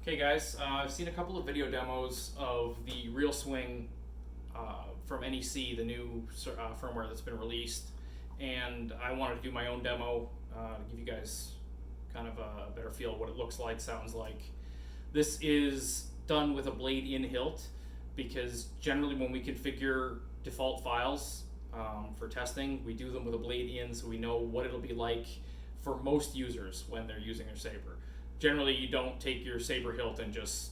Okay guys, I've seen a couple of video demos of the RealSwing from NEC, the new firmware that's been released, and I wanted to do my own demo to give you guys kind of a better feel of what it looks like, sounds like. This is done with a blade-in hilt because generally when we configure default files for testing, we do them with a blade-in so we know what it'll be like for most users when they're using their saber. Generally, you don't take your saber hilt and just,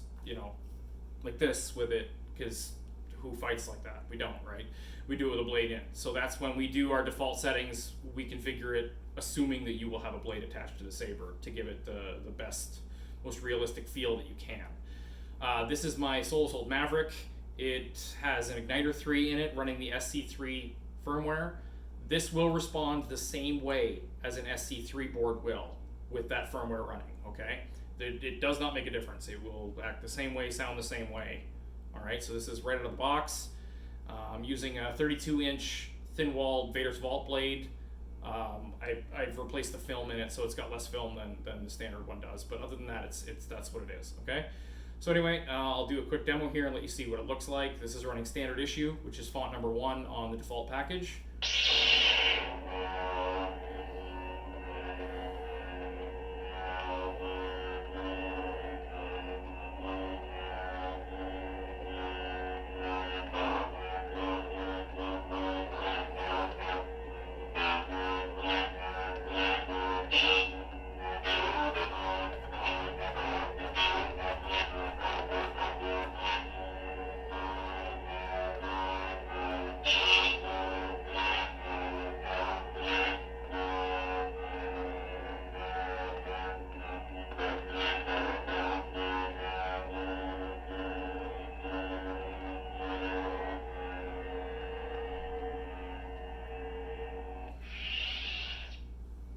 like this with it, because who fights like that? We don't, right? We do it with a blade in. So that's when we do our default settings, we configure it assuming that you will have a blade attached to the saber to give it the best, most realistic feel that you can. This is my Soul Assault Maverick. It has an Igniter 3 in it running the SC3 firmware. This will respond the same way as an SC3 board will with that firmware running, okay? It does not make a difference. It will act the same way, sound the same way. All right, so this is right out of the box. I'm using a 32-inch thin-walled Vader's Vault blade. I've replaced the film in it, so it's got less film than the standard one does. But other than that, that's what it is, okay? So anyway, I'll do a quick demo here and let you see what it looks like. This is running standard issue, which is font number 1 on the default package.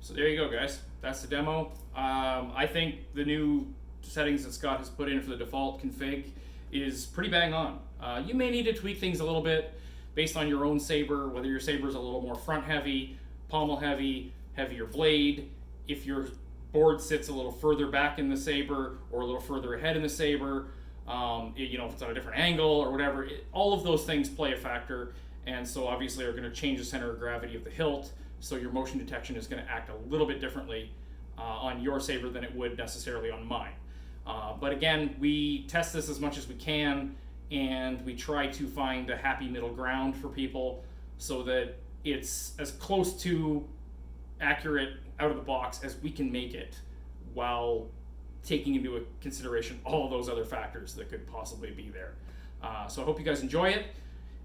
So there you go, guys. That's the demo. I think the new settings that Scott has put in for the default config is pretty bang on. You may need to tweak things a little bit based on your own saber, whether your saber is a little more front heavy, pommel heavy, heavier blade, if your board sits a little further back in the saber or a little further ahead in the saber, if it's on a different angle or whatever, all of those things play a factor, and so obviously are going to change the center of gravity of the hilt. So your motion detection is going to act a little bit differently on your saber than it would necessarily on mine. But again, we test this as much as we can, and we try to find a happy middle ground for people so that it's as close to accurate out of the box as we can make it while taking into consideration all those other factors that could possibly be there. So I hope you guys enjoy it.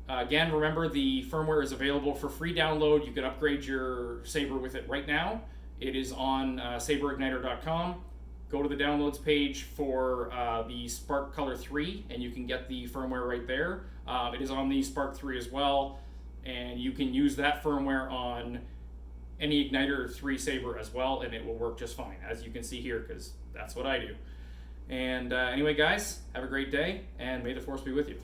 Again, remember the firmware is available for free download. You can upgrade your saber with it right now. It is on saberigniter.com. Go to the downloads page for the Spark Color 3 and you can get the firmware right there. It is on the Spark 3 as well, and you can use that firmware on any Igniter 3 saber as well, and it will work just fine, as you can see here, because that's what I do. And anyway, guys, have a great day, and may the Force be with you.